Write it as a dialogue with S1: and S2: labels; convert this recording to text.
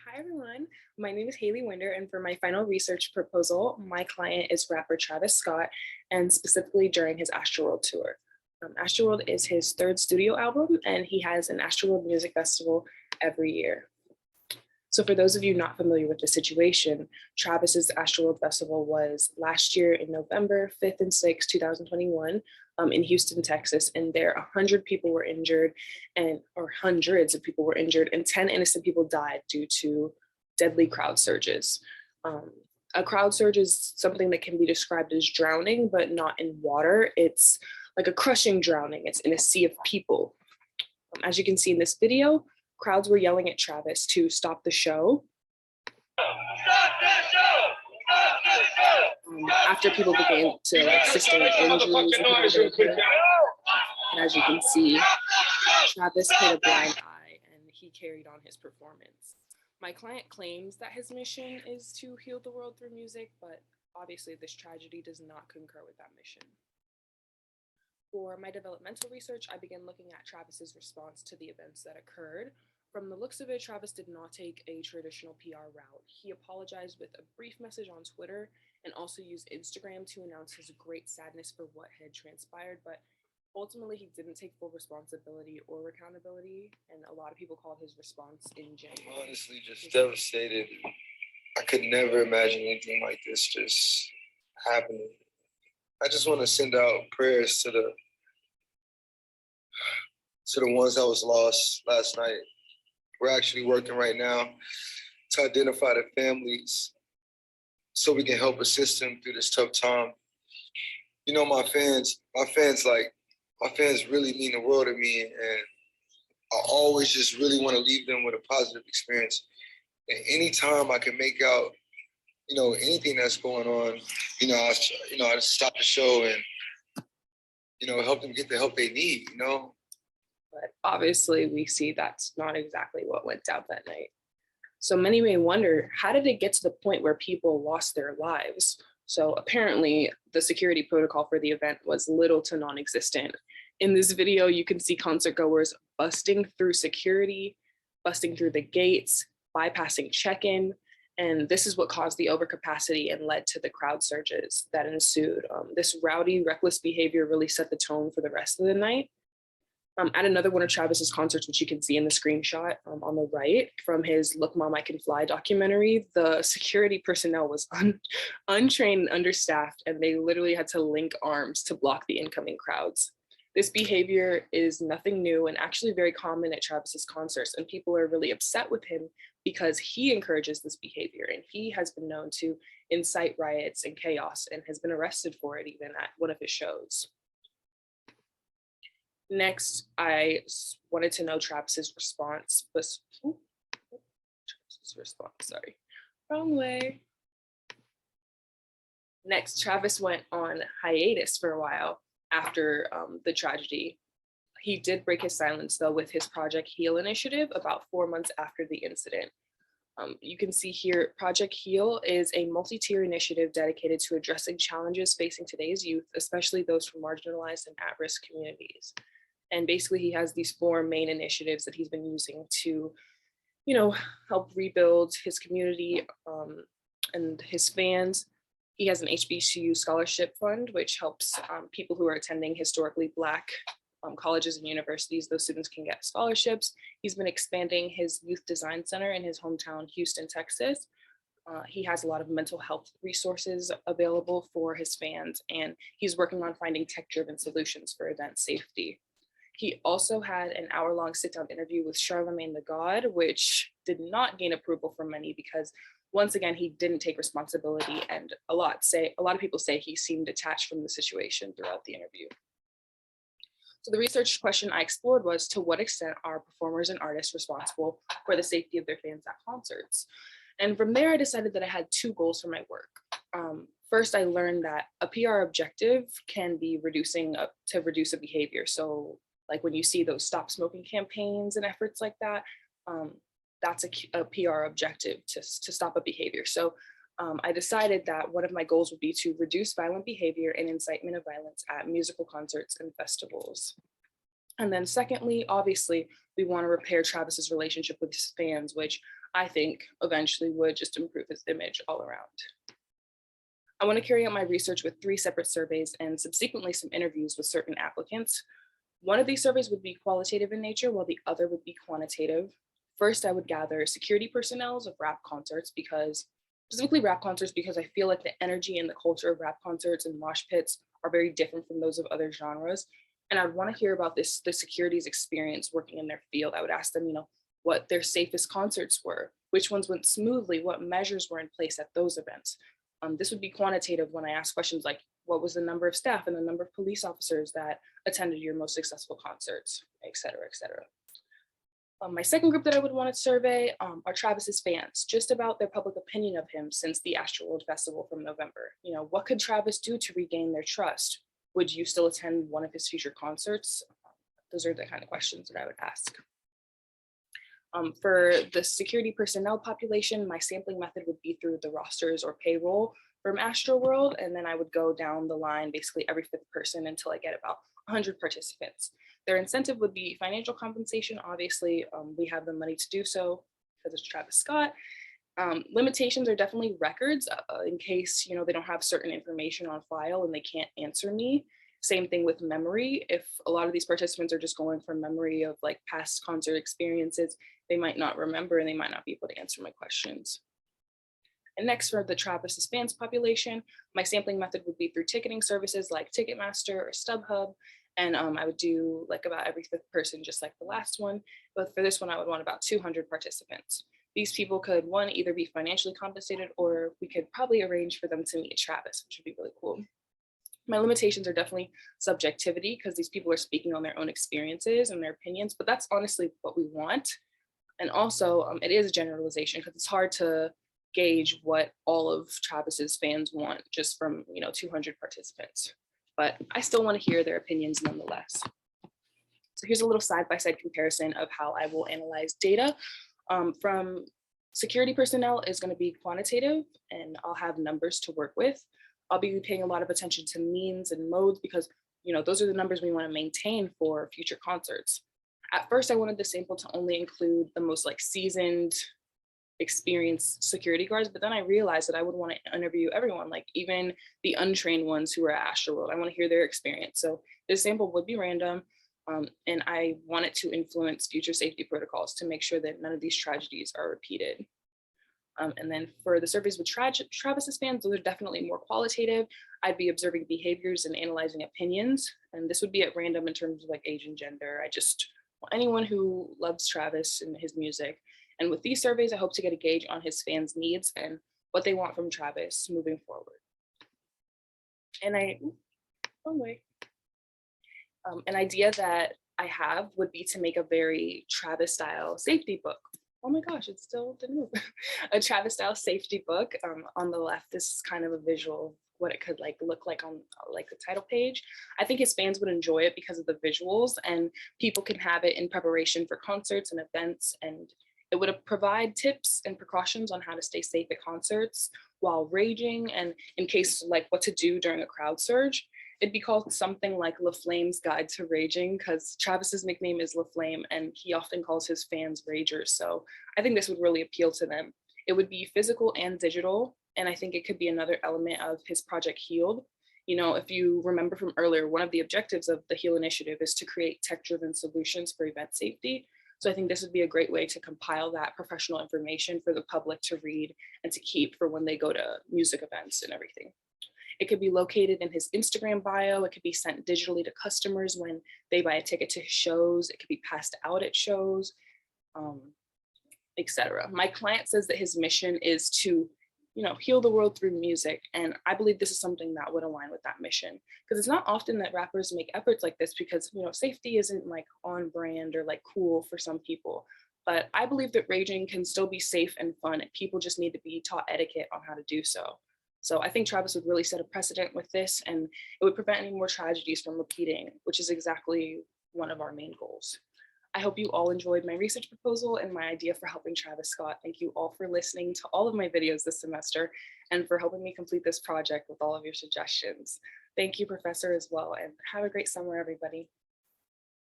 S1: Hi everyone, my name is Haley Winder, and for my final research proposal, my client is rapper Travis Scott, and specifically during his AstroWorld tour. AstroWorld is his third studio album, and he has an AstroWorld music festival every year. So for those of you not familiar with the situation, Travis's AstroWorld Festival was last year in November 5th and 6th, 2021 in Houston, Texas, and there 100 people were injured or hundreds of people were injured and 10 innocent people died due to deadly crowd surges. A crowd surge is something that can be described as drowning, but not in water. It's like a crushing drowning. It's in a sea of people. As you can see in this video, crowds were yelling at Travis to stop the show.
S2: Stop the show! Stop the show!
S1: After people began to sustain injuries, and as you can see, Travis paid a blind eye and he carried on his performance. My client claims that his mission is to heal the world through music, but obviously this tragedy does not concur with that mission. For my developmental research, I began looking at Travis's response to the events that occurred. From the looks of it, Travis did not take a traditional PR route. He apologized with a brief message on Twitter and also used Instagram to announce his great sadness for what had transpired, but ultimately he didn't take full responsibility or accountability, and a lot of people called his response ingenuine.
S3: Honestly, just devastated. I could never imagine anything like this just happening. I just want to send out prayers to the ones that was lost last night. We're actually working right now to identify the families so we can help assist them through this tough time. You know, my fans really mean the world to me, and I always just really want to leave them with a positive experience. And anytime I can make out, anything that's going on, I just stop the show and, help them get the help they need,
S1: But obviously we see that's not exactly what went down that night. So many may wonder, how did it get to the point where people lost their lives? So apparently the security protocol for the event was little to non-existent. In this video, you can see concert goers busting through security, busting through the gates, bypassing check-in, and this is what caused the overcapacity and led to the crowd surges that ensued. This rowdy, reckless behavior really set the tone for the rest of the night. At another one of Travis's concerts, which you can see in the screenshot on the right from his Look Mom, I Can Fly documentary, the security personnel was untrained and understaffed, and they literally had to link arms to block the incoming crowds. This behavior is nothing new and actually very common at Travis's concerts, and people are really upset with him because he encourages this behavior, and he has been known to incite riots and chaos and has been arrested for it even at one of his shows. Next, I wanted to know Travis's response. Sorry, wrong way. Next, Travis went on hiatus for a while after the tragedy. He did break his silence though with his Project Heal initiative about 4 months after the incident. You can see here, Project Heal is a multi-tier initiative dedicated to addressing challenges facing today's youth, especially those from marginalized and at-risk communities. And basically he has these 4 main initiatives that he's been using to, help rebuild his community and his fans. He has an HBCU scholarship fund, which helps people who are attending historically Black colleges and universities. Those students can get scholarships. He's been expanding his youth design center in his hometown, Houston, Texas. He has a lot of mental health resources available for his fans, and he's working on finding tech-driven solutions for event safety. He also had an hour-long sit-down interview with Charlemagne the God, which did not gain approval from many because, once again, he didn't take responsibility, and a lot of people say he seemed detached from the situation throughout the interview. So the research question I explored was, to what extent are performers and artists responsible for the safety of their fans at concerts? And from there, I decided that I had 2 goals for my work. First, I learned that a PR objective can be to reduce a behavior. So like when you see those stop smoking campaigns and efforts like that, that's a PR objective to stop a behavior. So I decided that one of my goals would be to reduce violent behavior and incitement of violence at musical concerts and festivals. And then secondly, obviously, we want to repair Travis's relationship with his fans, which I think eventually would just improve his image all around. I want to carry out my research with 3 separate surveys and subsequently some interviews with certain applicants. One of these surveys would be qualitative in nature, while the other would be quantitative. First, I would gather security personnel of rap concerts specifically rap concerts, because I feel like the energy and the culture of rap concerts and mosh pits are very different from those of other genres. And I'd want to hear about the security's experience working in their field. I would ask them, what their safest concerts were, which ones went smoothly, what measures were in place at those events. This would be quantitative when I ask questions like, what was the number of staff and the number of police officers that attended your most successful concerts, et cetera, et cetera. My second group that I would want to survey are Travis's fans, just about their public opinion of him since the AstroWorld Festival from November. What could Travis do to regain their trust? Would you still attend one of his future concerts? Those are the kind of questions that I would ask. For the security personnel population, my sampling method would be through the rosters or payroll from AstroWorld, and then I would go down the line basically every 5th person until I get about 100 participants. Their incentive would be financial compensation. Obviously, we have the money to do so because it's Travis Scott. Limitations are definitely records in case they don't have certain information on file and they can't answer me. Same thing with memory. If a lot of these participants are just going from memory of like past concert experiences, they might not remember and they might not be able to answer my questions. And next, for the Travis's fans population, my sampling method would be through ticketing services like Ticketmaster or StubHub. And I would do like about every 5th person, just like the last one. But for this one, I would want about 200 participants. These people could, one, either be financially compensated, or we could probably arrange for them to meet Travis, which would be really cool. My limitations are definitely subjectivity, because these people are speaking on their own experiences and their opinions, but that's honestly what we want. And also, it is a generalization, because it's hard to gauge what all of Travis's fans want just from 200 participants. But I still want to hear their opinions nonetheless. So here's a little side-by-side comparison of how I will analyze data. From security personnel is going to be quantitative, and I'll have numbers to work with. I'll be paying a lot of attention to means and modes, because those are the numbers we want to maintain for future concerts. At first, I wanted the sample to only include the most seasoned, experienced security guards, but then I realized that I would want to interview everyone, like even the untrained ones who are at AstroWorld. I want to hear their experience. So this sample would be random, and I want it to influence future safety protocols to make sure that none of these tragedies are repeated. And then for the surveys with Travis's fans, those are definitely more qualitative. I'd be observing behaviors and analyzing opinions, and this would be at random in terms of age and gender. I just want anyone who loves Travis and his music. And with these surveys, I hope to get a gauge on his fans' needs and what they want from Travis moving forward. And an idea that I have would be to make a very Travis style safety book. Oh my gosh, it still didn't move. A Travis style safety book. On the left, this is kind of a visual of what it could look like on the title page. I think his fans would enjoy it because of the visuals, and people can have it in preparation for concerts and events, and it would provide tips and precautions on how to stay safe at concerts while raging, and in case what to do during a crowd surge. It'd be called something like La Flame's Guide to Raging, because Travis's nickname is La Flame and he often calls his fans ragers. So I think this would really appeal to them. It would be physical and digital, and I think it could be another element of his project Healed. If you remember from earlier, one of the objectives of the HEAL initiative is to create tech-driven solutions for event safety. So I think this would be a great way to compile that professional information for the public to read and to keep for when they go to music events and everything. It could be located in his Instagram bio. It could be sent digitally to customers when they buy a ticket to his shows. It could be passed out at shows, etc. My client says that his mission is to heal the world through music. And I believe this is something that would align with that mission, because it's not often that rappers make efforts like this, because, safety isn't on brand or cool for some people. But I believe that raging can still be safe and fun, and people just need to be taught etiquette on how to do so. So I think Travis would really set a precedent with this, and it would prevent any more tragedies from repeating, which is exactly one of our main goals. I hope you all enjoyed my research proposal and my idea for helping Travis Scott. Thank you all for listening to all of my videos this semester and for helping me complete this project with all of your suggestions. Thank you, Professor, as well, and have a great summer, everybody.